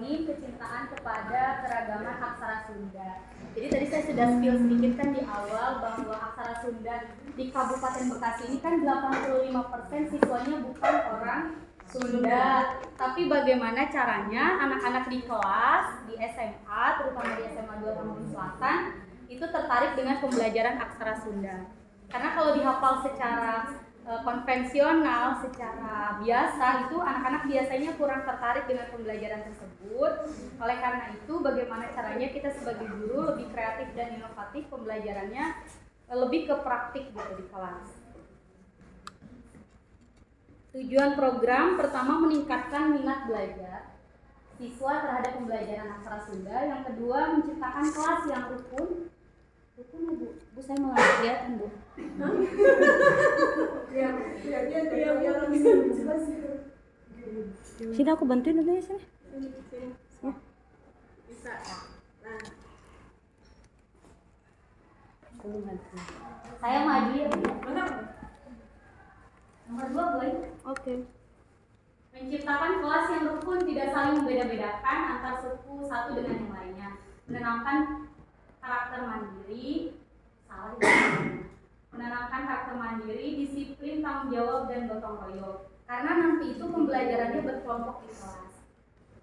ini kecintaan kepada keragaman aksara Sunda. Jadi tadi saya sudah spill sedikit kan di awal bahwa aksara Sunda di Kabupaten Bekasi ini kan 85% siswanya bukan orang Sunda. Tapi bagaimana caranya anak-anak di kelas, di SMA, terutama di SMA 2 Lampung Selatan, itu tertarik dengan pembelajaran aksara Sunda. Karena kalau dihafal secara konvensional, secara biasa, itu anak-anak biasanya kurang tertarik dengan pembelajaran tersebut. Oleh karena itu, bagaimana caranya kita sebagai guru lebih kreatif dan inovatif pembelajarannya, lebih ke praktik gitu di kelas. Tujuan program pertama meningkatkan minat belajar siswa terhadap pembelajaran aksara Sunda. Yang kedua, menciptakan kelas yang rukun. Rukun ya Bu? Bu, saya malah kelihatan Bu. Sini aku bantuin dulu ya sini. Ya. Bisa. Nah. Saya maju ya Bu. Mana? Nomor 2 boleh? Oke. Menciptakan kelas yang rukun, tidak saling membeda-bedakan antar suku satu dengan yang lainnya. Menanamkan karakter mandiri, menanamkan karakter mandiri, disiplin, tanggung jawab, dan gotong royong. Karena nanti itu pembelajarannya berkelompok di kelas.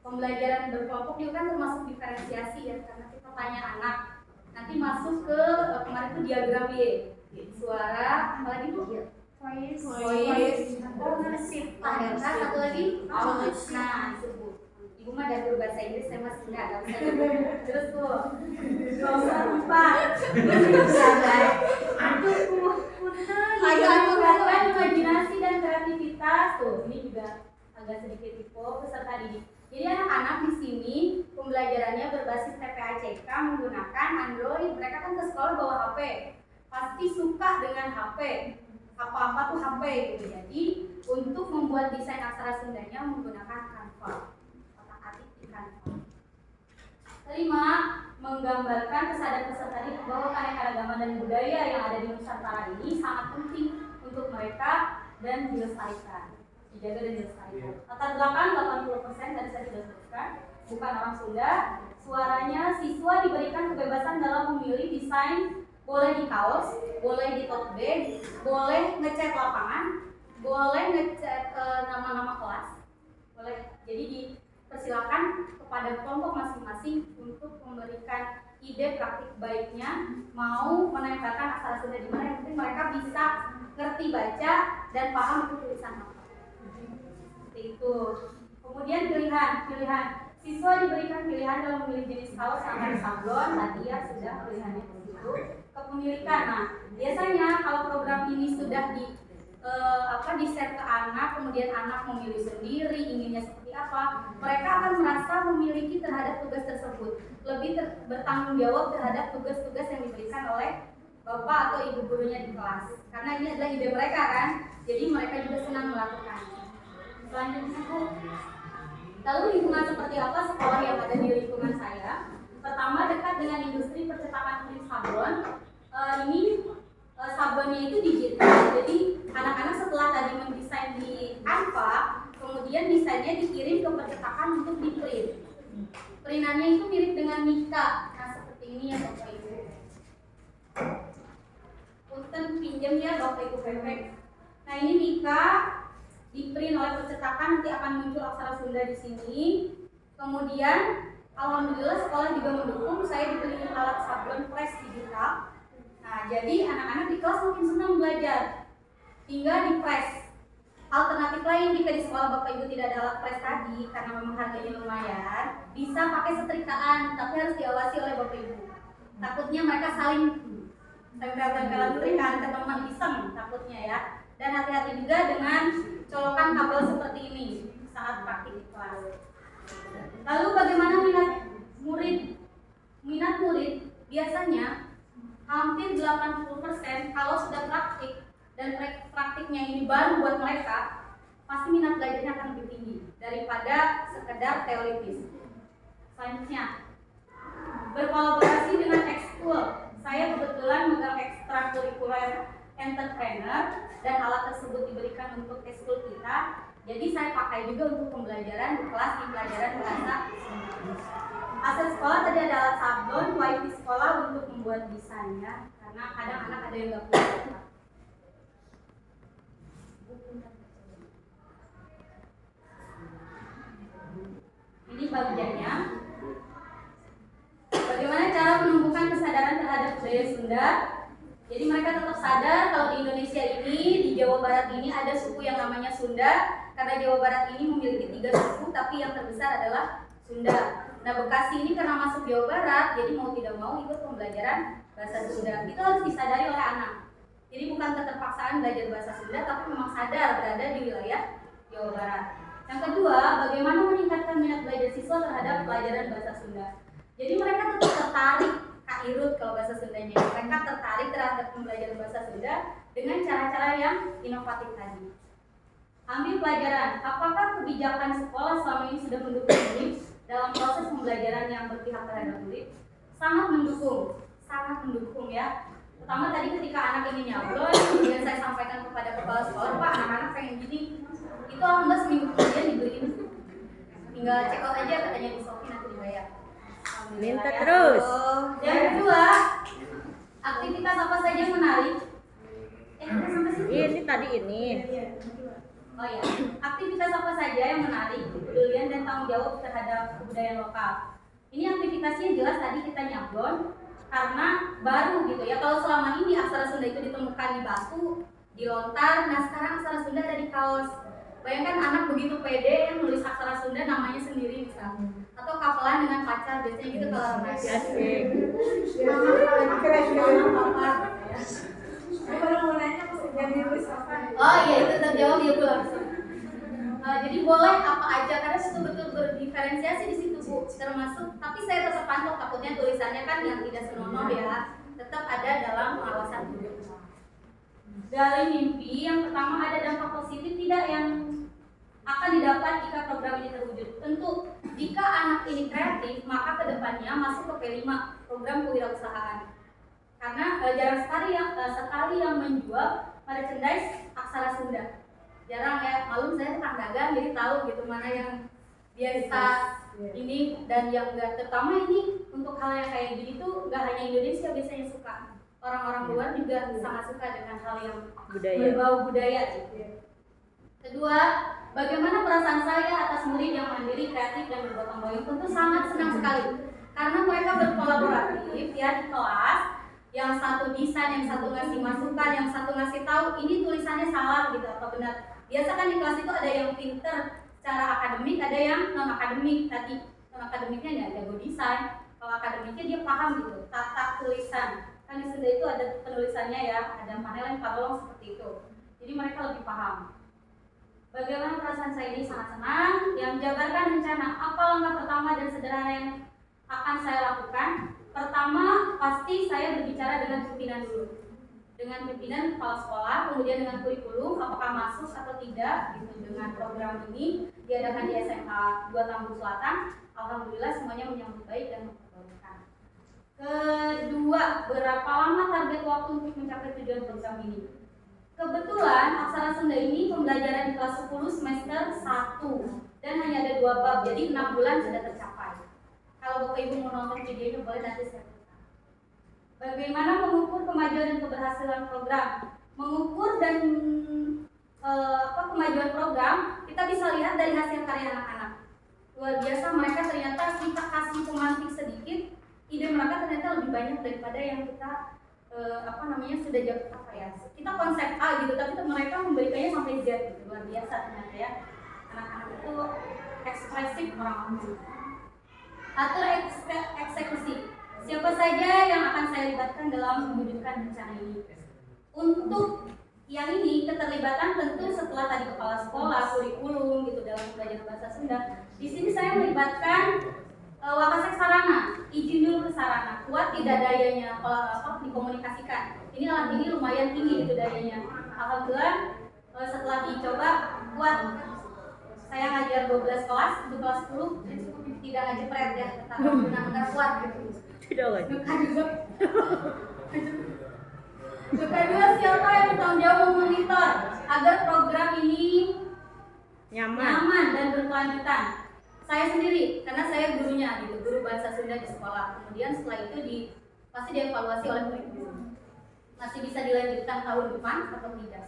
Pembelajaran berkelompok itu kan termasuk diferensiasi ya, karena kita tanya anak. Nanti masuk ke kemarin itu diagram Y, suara, apalagi Bu? Voice, satu lagi, nah itu Bu. Ibu mah dapur bahasa Inggris, saya masih enggak bisa. Terus tuh, nomor 4, mengembangkan imajinasi dan kreativitas. Tuh, ini juga agak sedikit tipe peserta didik. Jadi anak-anak di sini pembelajarannya berbasis TPACK menggunakan Android. Mereka kan ke sekolah bawa HP, pasti suka dengan HP. Apa-apa tuh HP gitu. Jadi untuk membuat desain aksara Sundanya menggunakan Canva. Otak-atik di Canva. Kelima, menggambarkan kesadaran peserta didik bahwa keanekaragaman dan budaya yang ada di Nusantara ini sangat penting untuk mereka dan dilestarikan. Dijaga dan dilestarikan. Latar belakang 80% tadi saya sudah sebutkan, bukan orang Sunda. Suaranya siswa diberikan kebebasan dalam memilih desain. Boleh di kaos, boleh di tote bag, boleh ngecat lapangan, boleh ngecat nama-nama kelas, boleh. Jadi dipersilakan kepada kelompok masing-masing untuk memberikan ide praktik baiknya, mau menempelkan aksara Sunda di mana yang penting mereka bisa ngerti baca dan paham itu tulisan apa. Seperti itu. Kemudian pilihan. Siswa diberikan pilihan dalam memilih jenis kaos yang ada sablon, tadi ya sudah pilihannya begitu. Kepemilikan. Nah, biasanya kalau program ini sudah di-share ke anak, kemudian anak memilih sendiri inginnya seperti apa, mereka akan merasa memiliki terhadap tugas tersebut, lebih bertanggung jawab terhadap tugas-tugas yang diberikan oleh bapak atau ibu gurunya di kelas. Karena ini adalah ide mereka kan, jadi mereka juga senang melakukannya. Selanjutnya Bu, lalu lingkungan seperti apa sekolah yang ada di lingkungan saya? Pertama, dekat dengan industri percetakan kulit sablon. Sablonnya itu digital, jadi anak-anak setelah tadi mendesain di Canva, kemudian desainnya dikirim ke percetakan untuk di-print. Printannya itu mirip dengan Mika. Nah, seperti ini ya Bapak Ibu. Punten pinjam ya Bapak Ibu Pepek. Nah, ini Mika di-print oleh percetakan, nanti akan muncul aksara Sunda di sini. Kemudian alhamdulillah sekolah juga mendukung, saya dibeli alat sablon press digital. Nah, jadi anak-anak di kelas makin senang belajar hingga di press. Alternatif lain jika di sekolah Bapak Ibu tidak ada alat press tadi, karena memang harganya lumayan, bisa pakai setrikaan, tapi harus diawasi oleh Bapak Ibu. Takutnya mereka saling tempel-tempelan setrikaan ke teman iseng takutnya ya. Dan hati-hati juga dengan colokan kabel seperti ini saat praktik di kelas. Lalu bagaimana minat murid biasanya hampir 80% kalau sudah praktik dan praktiknya ini baru buat mereka, pasti minat belajarnya akan lebih tinggi daripada sekedar teoritis. Selanjutnya, berkolaborasi dengan ekskul. Saya kebetulan megang ekstrakurikuler entrepreneur dan alat tersebut diberikan untuk ekskul kita. Jadi saya pakai juga untuk pembelajaran di kelas di pelajaran bahasa Sunda. tulisannya karena kadang anak ada yang nggak punya. Ini bagiannya. Bagaimana cara menumbuhkan kesadaran terhadap budaya Sunda? Jadi mereka tetap sadar kalau di Indonesia ini, di Jawa Barat ini ada suku yang namanya Sunda. Karena Jawa Barat ini memiliki 3 suku, tapi yang terbesar adalah Sunda. Nah, Bekasi ini karena masuk Jawa Barat, jadi mau tidak mau ikut pembelajaran bahasa Sunda. Itu harus disadari oleh anak. Jadi bukan keterpaksaan belajar bahasa Sunda, tapi memang sadar berada di wilayah Jawa Barat. Yang kedua, bagaimana meningkatkan minat belajar siswa terhadap pelajaran bahasa Sunda. Jadi mereka tetap tertarik, Kak Irut kalau bahasa Sundanya. Mereka tertarik terhadap pembelajaran bahasa Sunda dengan cara-cara yang inovatif tadi. Ambil pelajaran, apakah kebijakan sekolah selama ini sudah mendukung murid dalam proses pembelajaran yang berpihak terhadap murid? Sangat mendukung ya. Pertama tadi ketika anak ini nyablon, kemudian saya sampaikan kepada kepala sekolah, Pak, anak-anak pengen gini. Itu alhamdulillah seminggu kemudian dibeliin. Tinggal check out aja katanya di Shopee nanti dibayar. Minta Ya. terus. Yang kedua, aktivitas apa saja yang menarik? Kita sampai sini. Ini tadi ini. Oh ya, aktivitas apa saja yang menarik, kepedulian dan tanggung jawab terhadap kebudayaan lokal. Ini aktivitasnya jelas tadi kita nyablon karena baru gitu ya. Kalau selama ini aksara Sunda itu ditemukan di batu, di lontar, nah sekarang aksara Sunda ada di kaos. Bayangkan anak begitu pede yang nulis aksara Sunda namanya sendiri misalnya. Atau kapelan dengan pacar, biasanya gitu kalau remaja. Asik. Baru mau nanya pas jadi nulis apa? Oh iya, itu terjawab ya Bu langsung. Jadi boleh apa aja karena itu betul berdiferensiasi di situ Bu, termasuk. Tapi saya tetap pantau takutnya tulisannya kan yang tidak senonoh ya, tetap ada dalam pengawasan guru. Dari mimpi yang pertama ada dampak positif tidak yang akan didapat jika program ini terwujud. Tentu jika anak ini kreatif maka kedepannya masuk ke P5 program kewirausahaan. Karena jarang sekali yang menjual merchandise aksara Sunda. Jarang ya, malum saya tukang dagang jadi tahu gitu mana yang biasa ini dan yang enggak. Terutama ini untuk hal yang kayak gini tuh enggak hanya Indonesia biasanya suka. Orang-orang luar juga sangat suka dengan hal yang berbau budaya gitu. Kedua, bagaimana perasaan saya atas murid yang mandiri, kreatif dan bergotong royong? Tentu sangat senang sekali karena mereka berkolaboratif ya di kelas. Yang satu desain, yang satu ngasih masukan, yang satu ngasih tahu ini tulisannya salah gitu atau benar. Biasa kan di kelas itu ada yang pinter secara akademik, ada yang non akademik. Tadi non akademiknya dia jago desain, kalau akademiknya dia paham gitu tata tulisan. Kan di Sunda itu ada penulisannya ya, ada panel parolong seperti itu. Jadi mereka lebih paham. Bagaimana perasaan saya ini sangat senang. Yang jabarkan rencana apa langkah pertama dan sederhana yang akan saya lakukan. Pertama, pasti saya berbicara dengan pimpinan dulu. Dengan pimpinan kepala sekolah, kemudian dengan kurikulum, apakah masuk atau tidak gitu dengan program ini diadakan di SMA 2 Tambun Selatan. Alhamdulillah semuanya menyambut baik dan memperbolehkan. Kedua, berapa lama target waktu untuk mencapai tujuan program ini? Kebetulan aksara Sunda ini pembelajaran di kelas 10 semester 1 dan hanya ada 2 bab, jadi 6 bulan sudah tercapai. Kalau Bapak Ibu mau nonton videonya boleh nanti saya tuliskan. Bagaimana mengukur kemajuan dan keberhasilan program? Mengukur dan kemajuan program kita bisa lihat dari hasil karya anak-anak. Luar biasa mereka ternyata kita kasih pemantik sedikit, ide mereka ternyata lebih banyak daripada yang kita sudah kita konsep A gitu, tapi mereka memberikannya sampai Z gitu. Luar biasa ternyata ya. Anak-anak itu ekspresif orang-orang. Atur eksekusi. Siapa saja yang akan saya libatkan dalam mewujudkan rencana ini? Untuk yang ini keterlibatan tentu setelah tadi kepala sekolah, kurikulum gitu dalam pembelajaran bahasa Sunda. Di sini saya melibatkan Wakasek Sarana, izin dulu ke Sarana, kuat tidak dayanya dikomunikasikan. Ini alat ini lumayan tinggi gitu dayanya. Alhamdulillah setelah dicoba kuat. Saya ngajar 12 kelas, untuk kelas 10 tidak ngejepret ya, tetapi benar-benar kuat gitu. Tidak lagi. Kedua, siapa yang bertanggung jawab memonitor agar program ini nyaman dan berkelanjutan? Saya sendiri, karena saya gurunya gitu, guru bahasa Sunda di sekolah. Kemudian setelah itu pasti dievaluasi oleh kurikulum. Masih bisa dilanjutkan tahun depan atau tidak?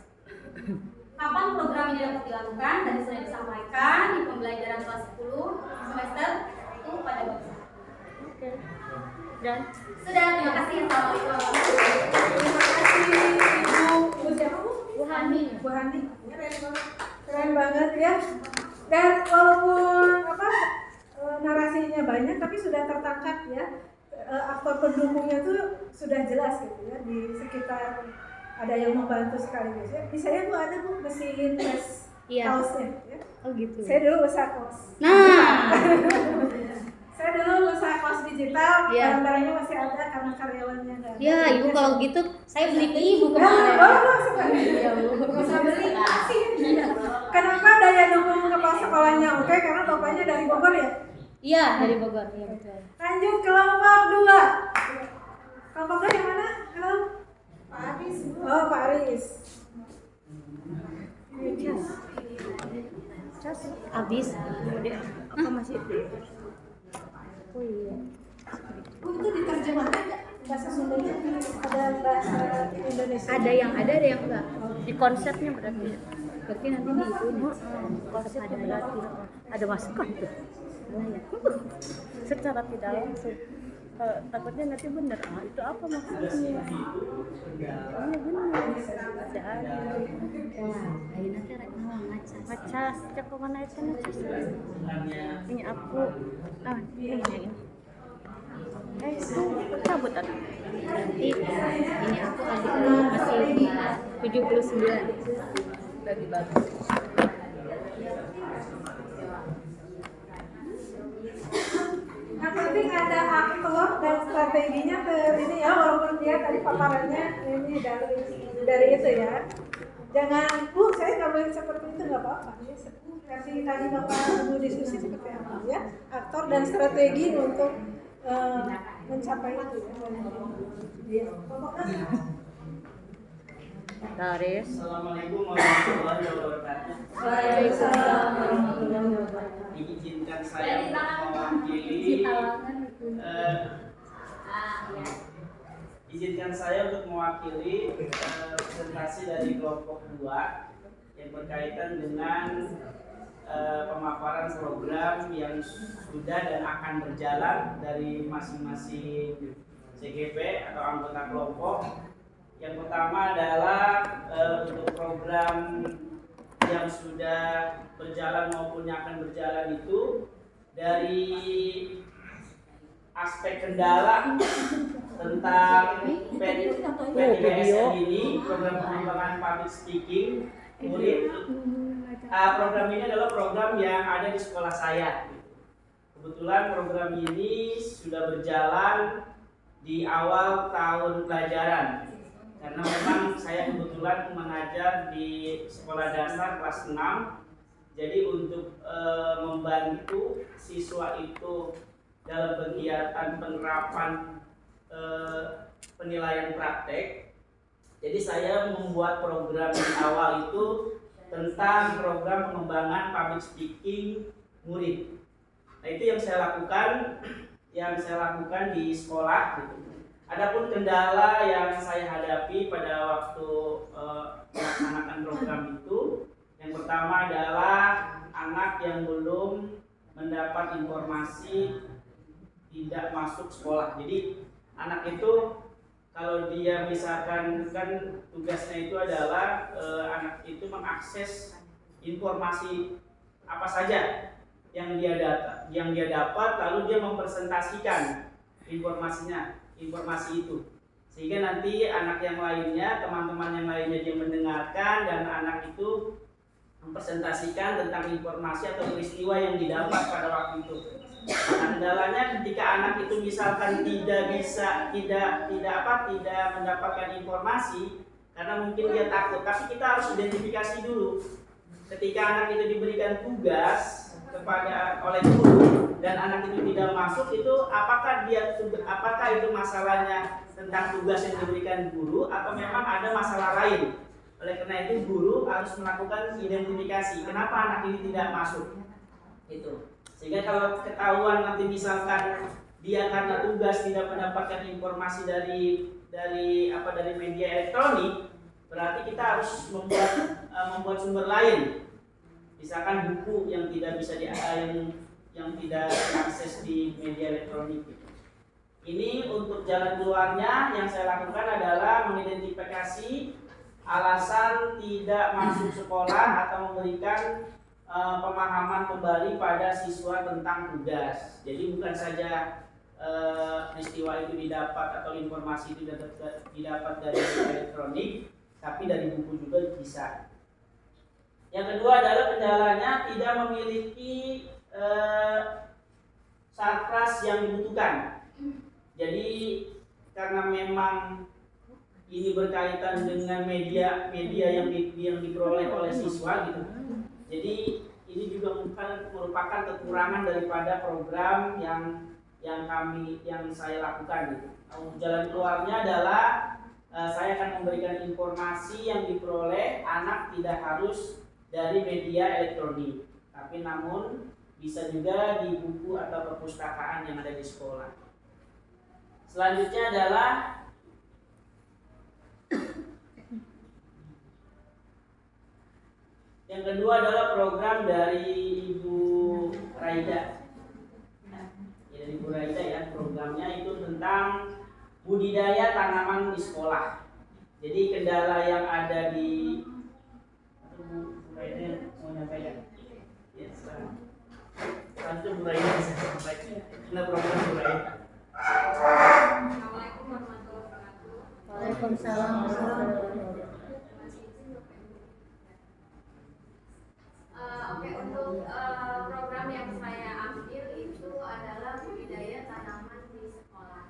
Kapan program ini dapat dilakukan? Tadi sudah disampaikan di pembelajaran kelas 10 semester itu pada bab 1. Oke. Dan Sudah, terima kasih. Assalamualaikum. Terima kasih Ibu siapa Bu? Bu Hani. Bu Hani. Keren banget ya. Dan walaupun narasinya banyak tapi sudah tertangkap ya. Aktor pendukungnya tuh sudah jelas gitu ya di sekitar, ada yang membantu sekaligus ya. Misalnya Bu ada Bu mesin tes kaosnya ya. Oh gitu. Saya dulu usaha kaos. Nah, Saya dulu usaha kaos digital, Iya. barang-barangnya masih ada karena karyawannya nggak ada. ya Ibu kalau gitu saya beli ke Ibu Nah, kemarin. iya Bu. Nggak usah beli. Kenapa daya dukung kepala sekolahnya oke? Karena bapaknya dari Bogor ya. Iya, dari Bogor. Iya betul. Lanjut kelompok 2. Kelompok 2 yang mana? Halo? Pak Aris. Oh, Pak Aris. Cas habis. Apa masih? Oh iya. Bu, itu diterjemahkan nggak? Bahasa Sundanya ada bahasa Indonesia. Ada yang enggak. Di konsepnya berarti. Berarti nanti di itu Konsepnya berarti ada masukan tuh. Nah, ya. Secara tidak langsung. Takutnya nanti bener. Itu apa maksudnya? Iya bener. Ada. Wah, ayeuna teh rek naon ngacas. Ngacas, cek kemana itu ngacas. Ini aku. Ini. Cabut ada. Berarti ini aku adikku masih 79. Lagi bagus. Yang penting ada aktor dan strateginya ke ini ya, walaupun dia tadi paparannya ini dari itu ya. Jangan, Bu, saya nggak boleh seperti itu, nggak apa-apa. Kasih tadi Bapak Ibu diskusi seperti apa ya, aktor dan strategi untuk mencapai itu ya. Iya. Daris. Assalamualaikum warahmatullahi wabarakatuh. Waalaikumsalam warahmatullahi wabarakatuh. Izinkan saya mewakili untuk mewakili presentasi dari kelompok 2 yang berkaitan dengan pemaparan program yang sudah dan akan berjalan dari masing-masing CGP atau anggota kelompok. Yang pertama adalah untuk program yang sudah berjalan maupun yang akan berjalan itu dari aspek kendala tentang PDSM ini, program pengembangan public speaking murid. Program ini adalah program yang ada di sekolah saya. Kebetulan program ini sudah berjalan di awal tahun pelajaran. Karena memang saya kebetulan mengajar di sekolah dasar kelas 6. Jadi untuk membantu siswa itu dalam kegiatan penerapan penilaian praktek, jadi saya membuat program di awal itu tentang program pengembangan public speaking murid. Nah, itu yang saya lakukan di sekolah gitu. Adapun kendala yang saya hadapi pada waktu melaksanakan program itu, yang pertama adalah anak yang belum mendapat informasi tidak masuk sekolah. Jadi anak itu kalau dia misalkan kan tugasnya itu adalah anak itu mengakses informasi apa saja yang dia dapat, lalu dia mempresentasikan informasi itu, sehingga nanti anak yang lainnya, teman-teman yang lainnya dia mendengarkan dan anak itu mempresentasikan tentang informasi atau peristiwa yang didapat pada waktu itu. Nah, kendalanya ketika anak itu misalkan tidak mendapatkan informasi karena mungkin dia takut, tapi kita harus identifikasi dulu. Ketika anak itu diberikan tugas oleh guru dan anak itu tidak masuk, itu apakah itu masalahnya tentang tugas yang diberikan guru atau memang ada masalah lain. Oleh karena itu guru harus melakukan identifikasi kenapa anak ini tidak masuk itu. Sehingga kalau ketahuan nanti misalkan dia karena tugas tidak mendapatkan informasi dari media elektronik, berarti kita harus membuat sumber lain. Misalkan buku yang tidak bisa yang tidak diakses di media elektronik. Ini untuk jalan keluarnya yang saya lakukan adalah mengidentifikasi alasan tidak masuk sekolah atau memberikan pemahaman kembali pada siswa tentang tugas. Jadi bukan saja peristiwa itu didapat atau informasi itu didapat dari elektronik, tapi dari buku juga bisa. Yang kedua adalah kendalanya tidak memiliki sarpras yang dibutuhkan. Jadi karena memang ini berkaitan dengan media yang diperoleh oleh siswa gitu. Jadi ini juga merupakan kekurangan daripada program yang saya lakukan gitu. Jalan keluarnya adalah saya akan memberikan informasi yang diperoleh anak tidak harus dari media elektronik, tapi namun bisa juga di buku atau perpustakaan yang ada di sekolah. Selanjutnya adalah yang kedua adalah program dari Ibu Raida. Ya, Ibu Raida ya, programnya itu tentang budidaya tanaman di sekolah. Jadi kendala yang ada di Bu Raida mau nyampaikan. Ya, selanjutnya Bu Raida bisa sampaikan. Ini program Bu Raida. Assalamualaikum warahmatullahi wabarakatuh. Waalaikumsalam warahmatullahi wabarakatuh. Oke, untuk program yang saya ambil itu adalah budidaya tanaman di sekolah.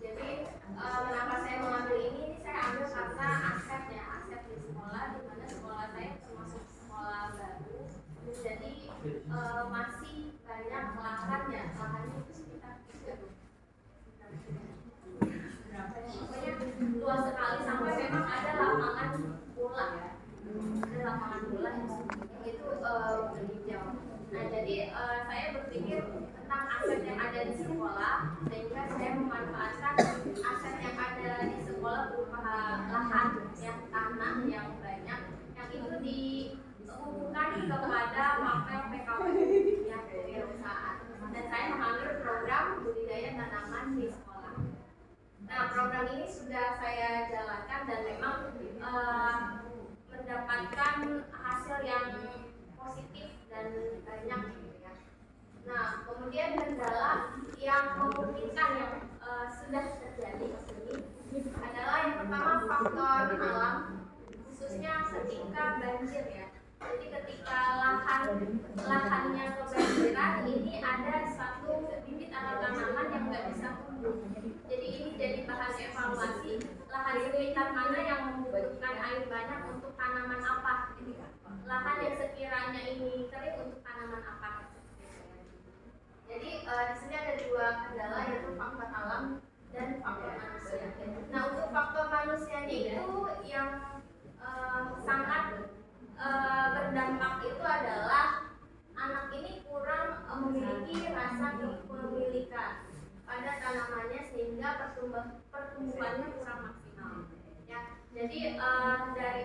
Jadi kenapa saya mengambil ini saya ambil karena aset di sekolah, di mana sekolah saya termasuk sekolah baru. Jadi masih banyak lahannya itu sekitar 3 pokoknya luas sekali sampai memang ada lapangan bola ya. Ada lapangan bola yang itu berhijau. Nah jadi saya berpikir tentang aset yang ada di sekolah, sehingga saya memanfaatkan aset yang ada di sekolah berupa lahan yang tanah yang banyak yang itu dihubungkan kepada mapel PKW yang kewirausahaan. Dan saya mengambil program budidaya tanaman di sekolah. Nah program ini sudah saya jalankan dan memang mendapatkan hasil yang positif dan banyak gitu ya. Nah kemudian kendala yang memungkinkan yang sudah terjadi di sini adalah yang pertama faktor alam, khususnya ketika banjir ya. Jadi ketika lahannya kebanjiran, ini ada satu bibit atau tanaman yang nggak bisa tumbuh. Jadi ini jadi bahan evaluasi lahan sekitar mana yang membutuhkan air banyak untuk tanaman apa. Lahan yang sekiranya ini kering untuk tanaman apa. Jadi di sini ada 2 kendala, yaitu faktor alam dan faktor manusia. Nah untuk faktor manusianya itu yang sangat berdampak itu adalah anak ini kurang memiliki rasa kepemilikan pada tanamannya sehingga pertumbuhannya kurang maksimal. Ya, jadi dari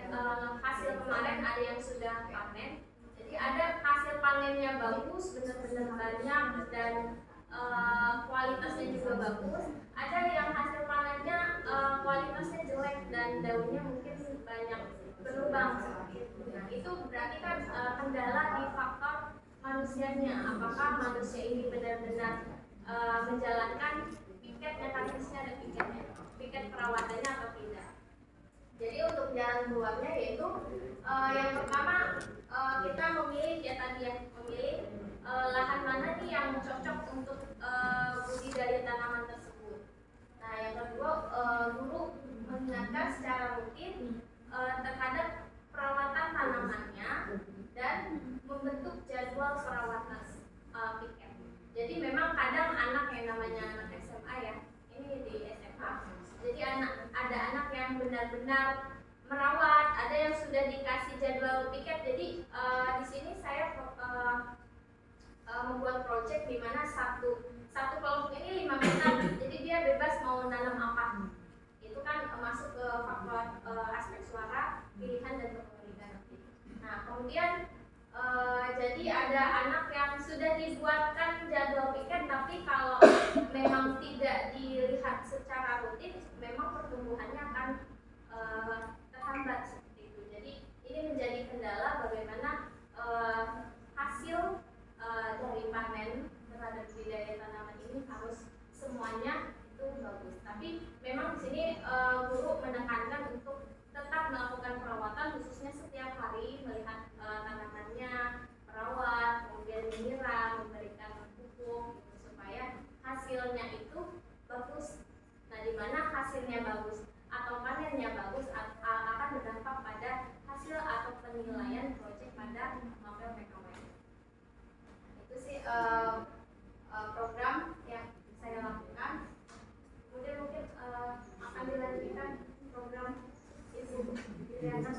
hasil kemarin ada yang sudah panen. Jadi ada hasil panennya bagus, benar-benar banyak dan kualitasnya juga bagus. Ada yang hasil panennya kualitasnya jelek dan daunnya mungkin banyak berlubang seperti itu. Nah, itu berarti kan kendala di faktor manusianya. Apakah manusia ini benar-benar menjalankan piket mekanisnya dan piket perawatannya atau tidak. Jadi untuk jalan keluarnya yaitu yang pertama kita memilih ya tadi ya, memilih lahan mana nih yang cocok untuk budidaya tanaman tersebut. Nah yang kedua guru mengingatkan secara rutin terhadap perawatan tanamannya dan membentuk jadwal perawatan piket. Jadi memang kadang anak yang namanya anak SMA ya, ini di SMA. Jadi ada anak yang benar-benar merawat, ada yang sudah dikasih jadwal piket. Jadi di sini saya membuat proyek di mana satu kelompok ini jadi dia bebas mau nanam apa. Itu kan masuk ke faktor aspek suara, pilihan dan kepemilikan. Nah, kemudian jadi ada anak yang sudah dibuatkan jadwal piket, tapi kalau memang tidak dilihat secara rutin, memang pertumbuhannya akan terhambat seperti itu. Jadi ini menjadi kendala bagaimana hasil dari panen terhadap budidaya tanaman ini harus semuanya itu bagus. Tapi memang di sini guru menekankan untuk tetap melakukan perawatan, khususnya setiap hari melihat tanamannya, merawat, kemudian menyiram, memberikan pupuk gitu, supaya hasilnya itu bagus. Nah, di mana hasilnya bagus atau panennya bagus akan berdampak pada hasil atau penilaian proyek pada novel PKW. Itu sih program yang saya lakukan. Kemudian mungkin akan dilanjutkan program Ibu Juliana.